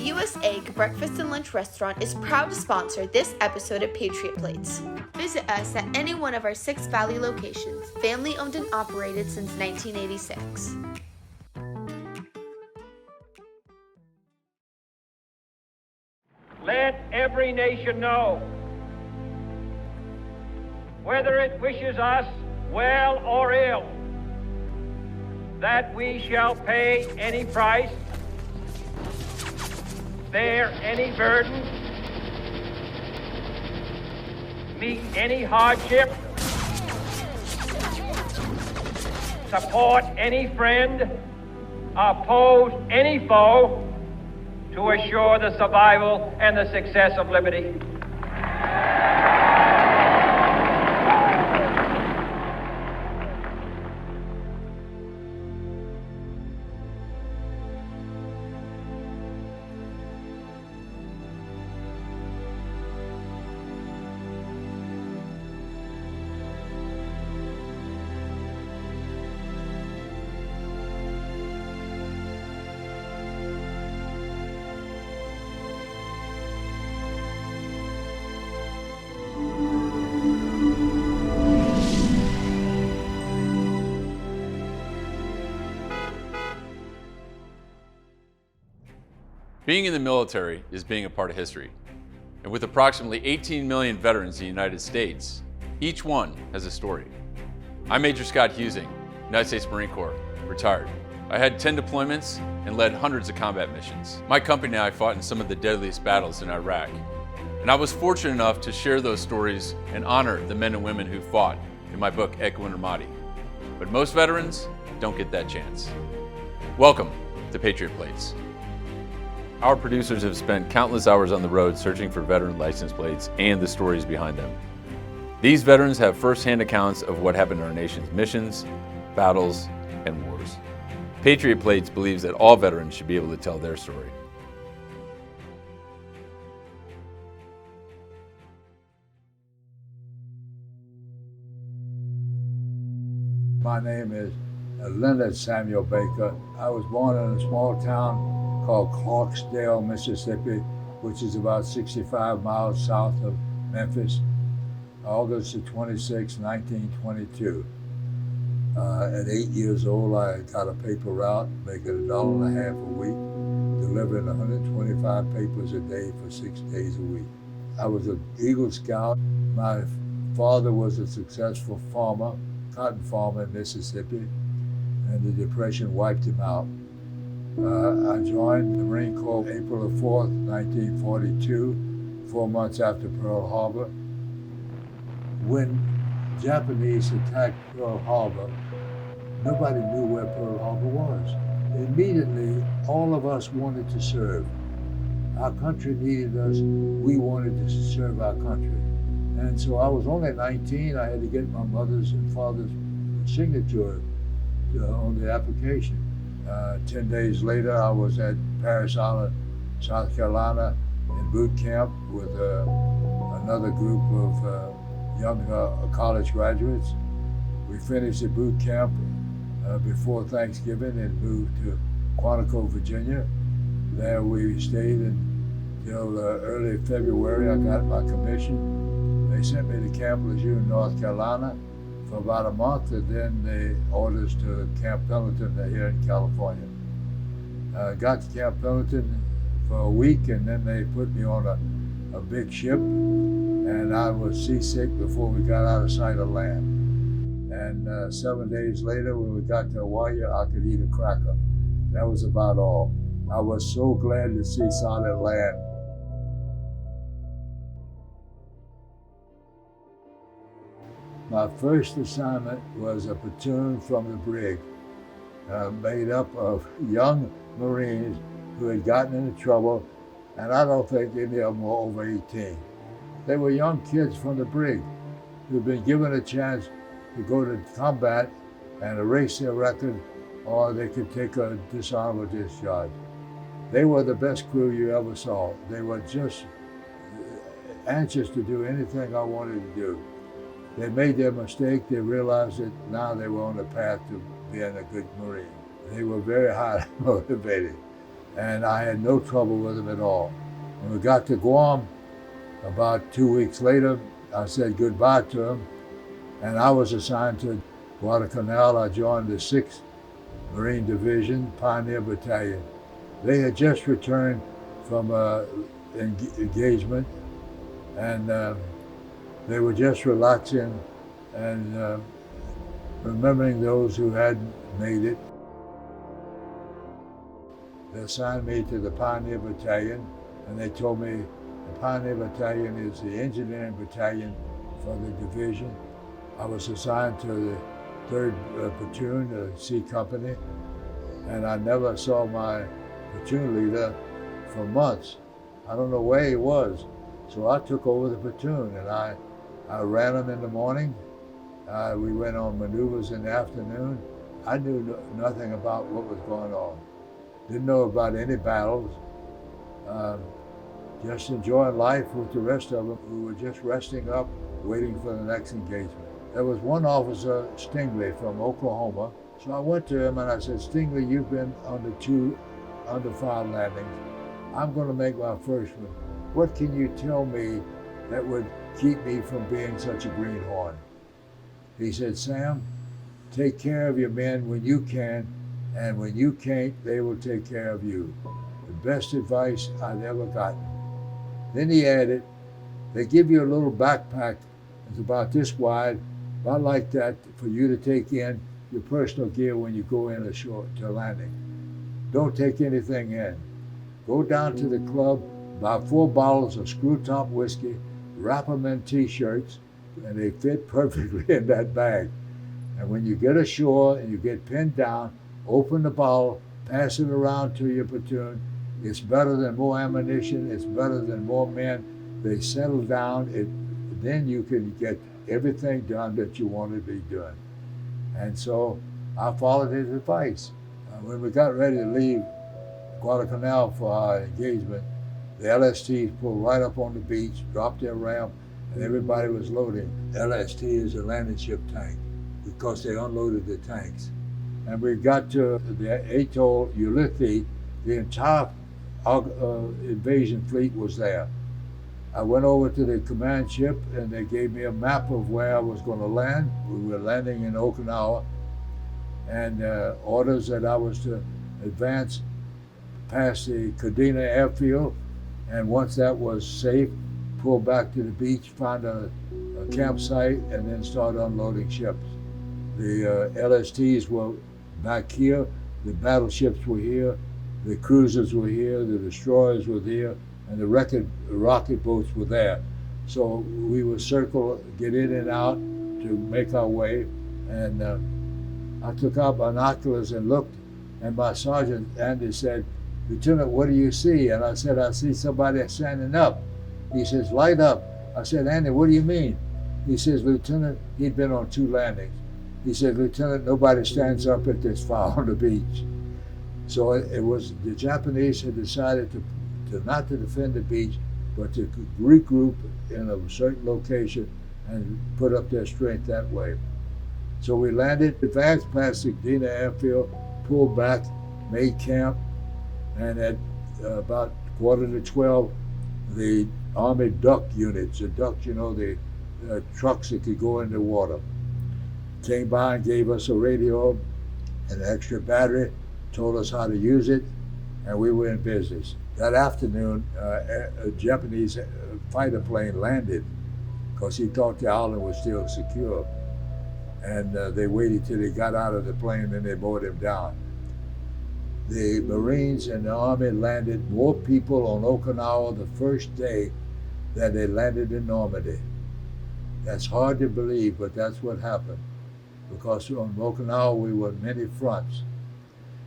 U.S. Egg Breakfast and Lunch Restaurant is proud to sponsor this episode of Patriot Plates. Visit us at any one of our 6 Valley locations, family owned and operated since 1986. Let every nation know, whether it wishes us well or ill, that we shall pay any price, bear any burden, meet any hardship, support any friend, oppose any foe, to assure the survival and the success of liberty. Being in the military is being a part of history. And with approximately 18 million veterans in the United States, each one has a story. I'm Major Scott Husing, United States Marine Corps, retired. I had 10 deployments and led hundreds of combat missions. My company and I fought in some of the deadliest battles in Iraq. And I was fortunate enough to share those stories and honor the men and women who fought in my book, Echo and Ramadi. But most veterans don't get that chance. Welcome to Patriot Plates. Our producers have spent countless hours on the road searching for veteran license plates and the stories behind them. These veterans have firsthand accounts of what happened in our nation's missions, battles, and wars. Patriot Plates believes that all veterans should be able to tell their story. My name is Leonard Samuel Baker. I was born in a small town called Clarksdale, Mississippi, which is about 65 miles south of Memphis, August the 26th, 1922. At 8 years old, I got a paper route, making $1.50 a week, delivering 125 papers a day for 6 days a week. I was an Eagle Scout. My father was a successful farmer, cotton farmer in Mississippi, and the Depression wiped him out. I joined the Marine Corps April the 4th, 1942, 4 months after Pearl Harbor. When Japanese attacked Pearl Harbor, nobody knew where Pearl Harbor was. Immediately, all of us wanted to serve. Our country needed us. We wanted to serve our country. And so I was only 19. I had to get my mother's and father's signature on the application. 10 days later, I was at Parris Island, South Carolina, in boot camp with another group of young college graduates. We finished the boot camp before Thanksgiving and moved to Quantico, Virginia. There we stayed until early February. I got my commission. They sent me to Camp Lejeune, North Carolina, for about a month, and then they ordered us to Camp Pendleton here in California. Got to Camp Pendleton for a week, and then they put me on a big ship, and I was seasick before we got out of sight of land. And 7 days later, when we got to Hawaii, I could eat a cracker. That was about all. I was so glad to see solid land. My first assignment was a platoon from the brig, made up of young Marines who had gotten into trouble, and I don't think any of them were over 18. They were young kids from the brig who'd been given a chance to go to combat and erase their record, or they could take a dishonorable discharge. They were the best crew you ever saw. They were just anxious to do anything I wanted to do. They made their mistake. They realized that now they were on the path to being a good Marine. They were very highly motivated. and I had no trouble with them at all. When we got to Guam, about 2 weeks later, I said goodbye to them, and I was assigned to Guadalcanal. I joined the 6th Marine Division, Pioneer Battalion. They had just returned from engagement, and they were just relaxing and remembering those who hadn't made it. They assigned me to the Pioneer Battalion, and they told me the Pioneer Battalion is the engineering battalion for the division. I was assigned to the 3rd Platoon, the C Company, and I never saw my platoon leader for months. I don't know where he was. So I took over the platoon, and I ran them in the morning. We went on maneuvers in the afternoon. I knew nothing about what was going on. Didn't know about any battles. Just enjoying life with the rest of them who were just resting up, waiting for the next engagement. There was one officer, Stingley, from Oklahoma. So I went to him and I said, Stingley, you've been on the 2 under-fire landings. I'm going to make my first one. What can you tell me that would keep me from being such a greenhorn? He said, Sam, take care of your men when you can, and when you can't, they will take care of you. The best advice I'd ever gotten. Then he added, they give you a little backpack. It's about this wide, about like that, for you to take in your personal gear when you go in ashore to landing. Don't take anything in. Go down to the club, buy 4 bottles of screw-top whiskey, wrap them in T-shirts, and they fit perfectly in that bag. And when you get ashore and you get pinned down, open the bottle, pass it around to your platoon. It's better than more ammunition. It's better than more men. They settle down. Then you can get everything done that you want to be doing. And so I followed his advice. When we got ready to leave Guadalcanal for our engagement, the LSTs pulled right up on the beach, dropped their ramp, and everybody was loading. LST is a landing ship tank because they unloaded the tanks. And we got to the atoll Ulithi. The entire invasion fleet was there. I went over to the command ship and they gave me a map of where I was going to land. We were landing in Okinawa, and orders that I was to advance past the Kadena airfield, and once that was safe, pull back to the beach, find a campsite, and then start unloading ships. The LSTs were back here, the battleships were here, the cruisers were here, the destroyers were here, and the rocket boats were there. So we would circle, get in and out to make our way, and I took out binoculars and looked, and my sergeant, Andy, said, Lieutenant, what do you see? And I said, I see somebody standing up. He says, light up. I said, Andy, what do you mean? He says, Lieutenant, he'd been on 2 landings. He said, Lieutenant, nobody stands up at this far on the beach. So it was, the Japanese had decided to not to defend the beach, but to regroup in a certain location and put up their strength that way. So we landed, advanced past the Kadena airfield, pulled back, made camp, and at about 11:45, the Army duck units, the ducks, the trucks that could go in the water, came by and gave us a radio, an extra battery, told us how to use it, and we were in business. That afternoon, a Japanese fighter plane landed because he thought the island was still secure. And they waited till he got out of the plane, and they mowed him down. The Marines and the Army landed more people on Okinawa the first day than they landed in Normandy. That's hard to believe, but that's what happened. Because on Okinawa we were on many fronts.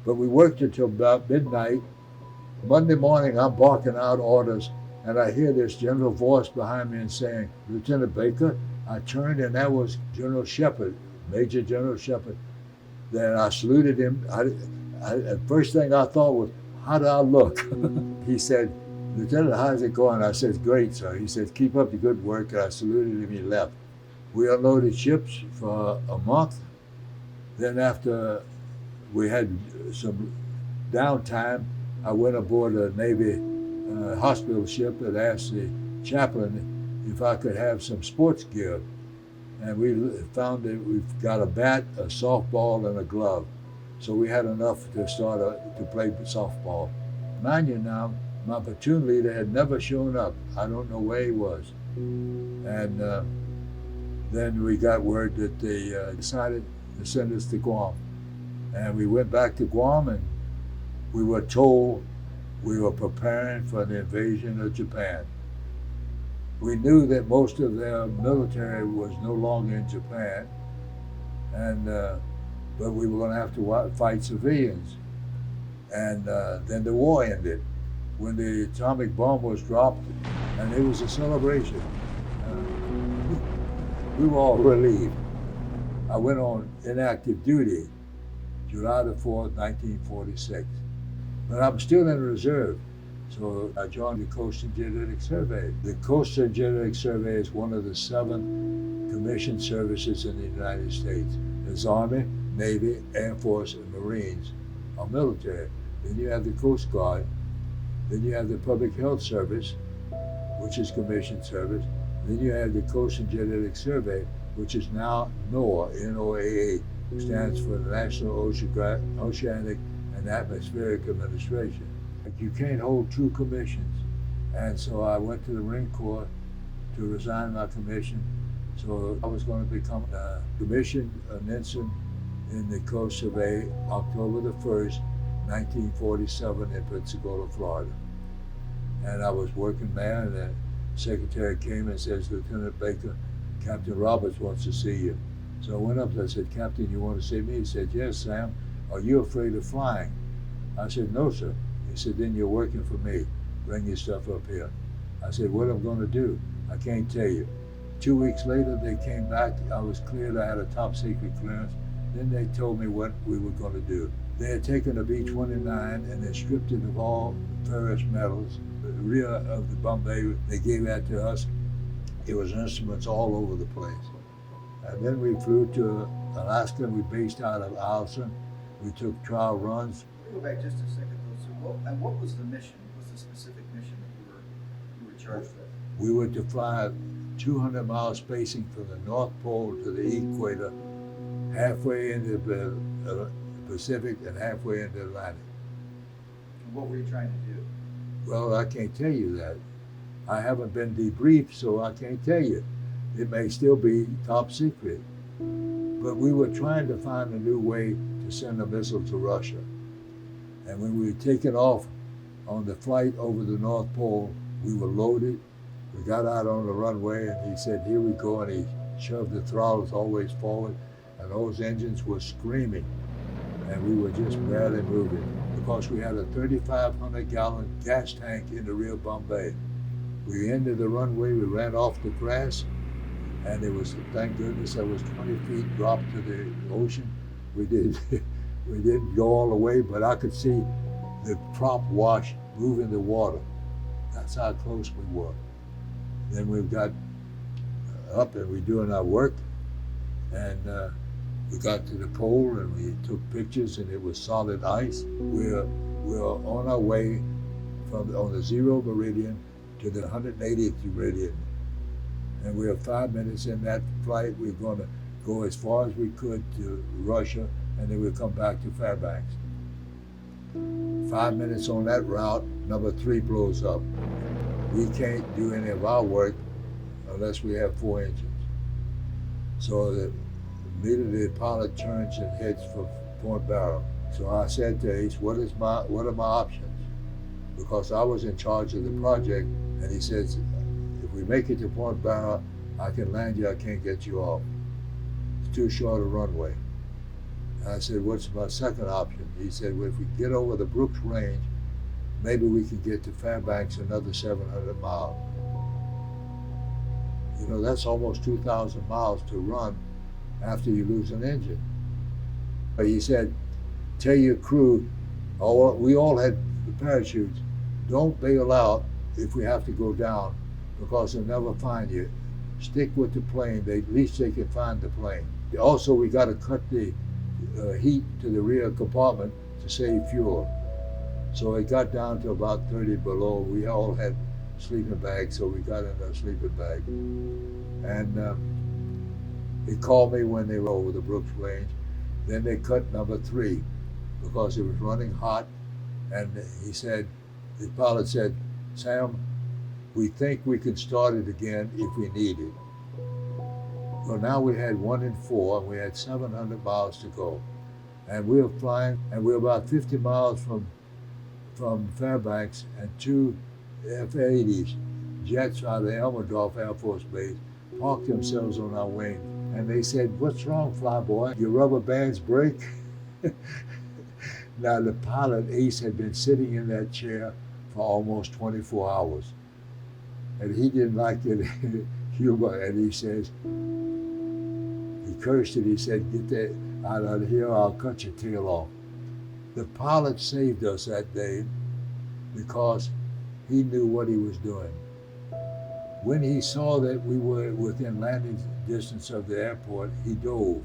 But we worked until about midnight. Monday morning I'm barking out orders, and I hear this general voice behind me and saying, Lieutenant Baker. I turned, and that was General Shepard, Major General Shepard. Then I saluted him. The first thing I thought was, how do I look? He said, Lieutenant, how's it going? I said, great, sir. He said, keep up the good work. And I saluted him, he left. We unloaded ships for a month. Then after we had some downtime, I went aboard a Navy hospital ship and asked the chaplain if I could have some sports gear. And we found that we've got a bat, a softball, and a glove. So we had enough to start to play softball. Mind you now, my platoon leader had never shown up. I don't know where he was. And then we got word that they decided to send us to Guam. And we went back to Guam, and we were told we were preparing for the invasion of Japan. We knew that most of their military was no longer in Japan, and but we were going to have to fight civilians. And then the war ended when the atomic bomb was dropped, and it was a celebration. We were all relieved. I went on inactive duty July the 4th, 1946. But I'm still in reserve. So I joined the Coastal Genetic Survey. The Coastal Genetic Survey is one of the 7 commissioned services in the United States. There's Army, Navy, Air Force, and Marines, or military. Then you have the Coast Guard. Then you have the Public Health Service, which is commissioned service. Then you have the Coastal Genetic Survey, which is now N.O.A.A, N.O.A.A, which stands for the National Oceanic and Atmospheric Administration. You can't hold 2 commissions. And so I went to the Marine Corps to resign my commission. So I was going to become a commissioned ensign in the Coast Survey October the 1st, 1947 in Pensacola, Florida. And I was working there, and the secretary came and says, Lieutenant Baker, Captain Roberts wants to see you. So I went up and I said, Captain, you want to see me? He said, yes, Sam. Are you afraid of flying? I said, no, sir. He said, then you're working for me. Bring your stuff up here. I said, what am I going to do? I can't tell you. 2 weeks later, they came back. I was cleared. I had a top secret clearance. Then they told me what we were going to do. They had taken a B29 and they stripped it of all ferrous metals. The rear of the Bombay, they gave that to us. It was instruments all over the place. And then we flew to Alaska. We based out of Allison. We took trial runs. Go back just a second. And what was the mission? What was the specific mission that you were charged with? We were to fly 200 mile spacing from the North Pole to the equator, halfway into the Pacific and halfway into the Atlantic. And what were you trying to do? Well, I can't tell you that. I haven't been debriefed, so I can't tell you. It may still be top secret. But we were trying to find a new way to send a missile to Russia. And when we were taking off on the flight over the North Pole, we were loaded. We got out on the runway, and he said, here we go, and he shoved the throttles always forward, and those engines were screaming, and we were just barely moving because we had a 3,500-gallon gas tank in the rear Bombay. We ended the runway, we ran off the grass, and it was, thank goodness, there was 20 feet drop to the ocean. We didn't go all the way, but I could see the prop wash move in the water. That's how close we were. Then we got up and we're doing our work, and we got to the pole and we took pictures, and it was solid ice. We're on our way on the 0 meridian to the 180th meridian, and we're 5 minutes in that flight. We're going to go as far as we could to Russia, and then we'll come back to Fairbanks. 5 minutes on that route, number 3 blows up. We can't do any of our work unless we have 4 engines. So immediately the pilot turns and heads for Point Barrow. So I said to Ace, what are my options? Because I was in charge of the project, and he says, if we make it to Point Barrow, I can land you, I can't get you off. It's too short a runway. And I said, what's my second option? He said, well, if we get over the Brooks Range, maybe we can get to Fairbanks another 700 miles. You know, that's almost 2,000 miles to run after you lose an engine. But he said, tell your crew, we all had the parachutes, don't bail out if we have to go down, because they'll never find you. Stick with the plane, at least they can find the plane. Also, we got to cut the heat to the rear compartment to save fuel. So it got down to about 30 below. We all had sleeping bags, so we got in a sleeping bag. And he called me when they were over the Brooks Range. Then they cut number 3 because it was running hot. And he said, the pilot said, "Sam, we think we can start it again if we need it." Well, now we had 1 in 4, and we had 700 miles to go. And we were flying, and we were about 50 miles from Fairbanks, and 2 F-80s, jets out of Elmendorf Air Force Base, parked themselves on our wing. And they said, "What's wrong, flyboy? Your rubber bands break?" Now, the pilot, Ace, had been sitting in that chair for almost 24 hours. And he didn't like it humor, and he says, he cursed it, he said, "Get that out of here, I'll cut your tail off." The pilot saved us that day because he knew what he was doing. When he saw that we were within landing distance of the airport, he dove.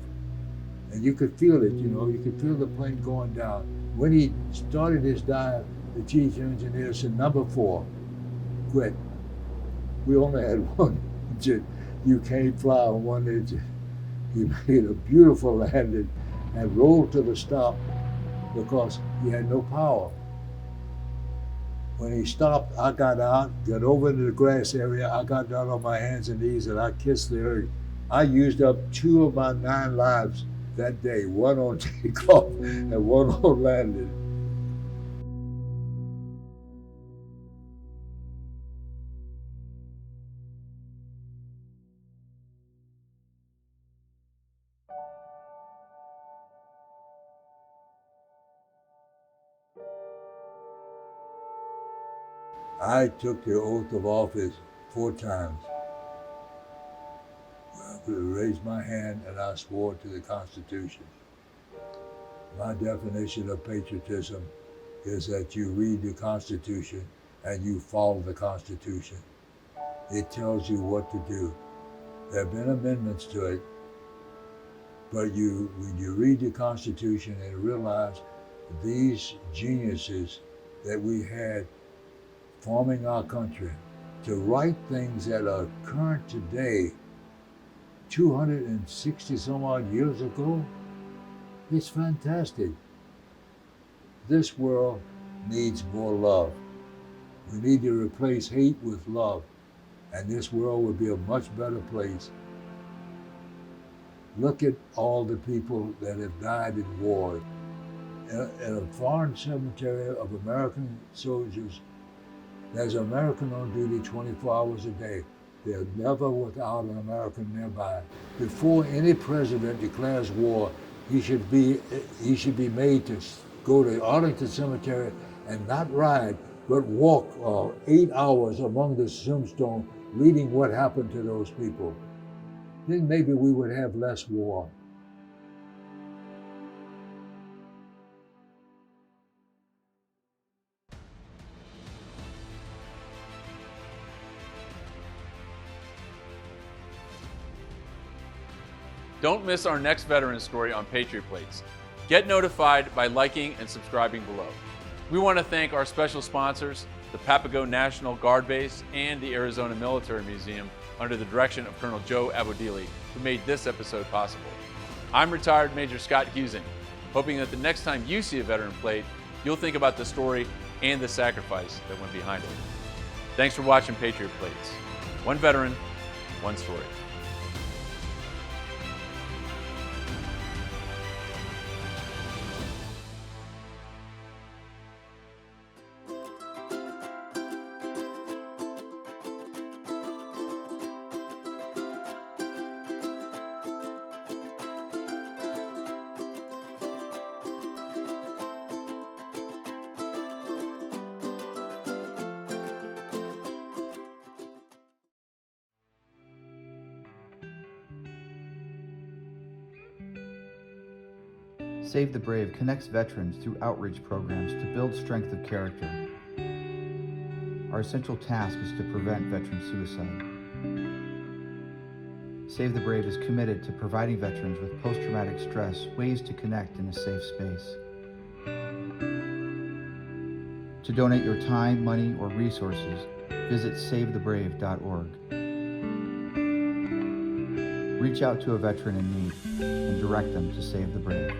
And you could feel it, you could feel the plane going down. When he started his dive, the chief engineer said, "Number 4, quit." We only had 1 engine. You can't fly on 1 engine. He made a beautiful landing and rolled to the stop because he had no power. When he stopped, I got out, got over into the grass area. I got down on my hands and knees and I kissed the earth. I used up 2 of my 9 lives that day, 1 on takeoff and 1 on landing. I took the oath of office 4 times. I raised my hand and I swore to the Constitution. My definition of patriotism is that you read the Constitution and you follow the Constitution. It tells you what to do. There have been amendments to it, but when you read the Constitution and realize these geniuses that we had forming our country, to write things that are current today, 260 some odd years ago, it's fantastic. This world needs more love. We need to replace hate with love, and this world would be a much better place. Look at all the people that have died in war. In a foreign cemetery of American soldiers, there's an American on duty 24 hours a day. They're never without an American nearby. Before any president declares war, he should be made to go to Arlington Cemetery and not ride, but walk 8 hours among the tombstones, reading what happened to those people. Then maybe we would have less war. Don't miss our next veteran story on Patriot Plates. Get notified by liking and subscribing below. We want to thank our special sponsors, the Papago National Guard Base and the Arizona Military Museum, under the direction of Colonel Joe Abodili, who made this episode possible. I'm retired Major Scott Husing, hoping that the next time you see a veteran plate, you'll think about the story and the sacrifice that went behind it. Thanks for watching Patriot Plates. One veteran, one story. Save the Brave connects veterans through outreach programs to build strength of character. Our essential task is to prevent veteran suicide. Save the Brave is committed to providing veterans with post-traumatic stress ways to connect in a safe space. donate your time, money, or resources, visit savethebrave.org. Reach out to a veteran in need and direct them to Save the Brave.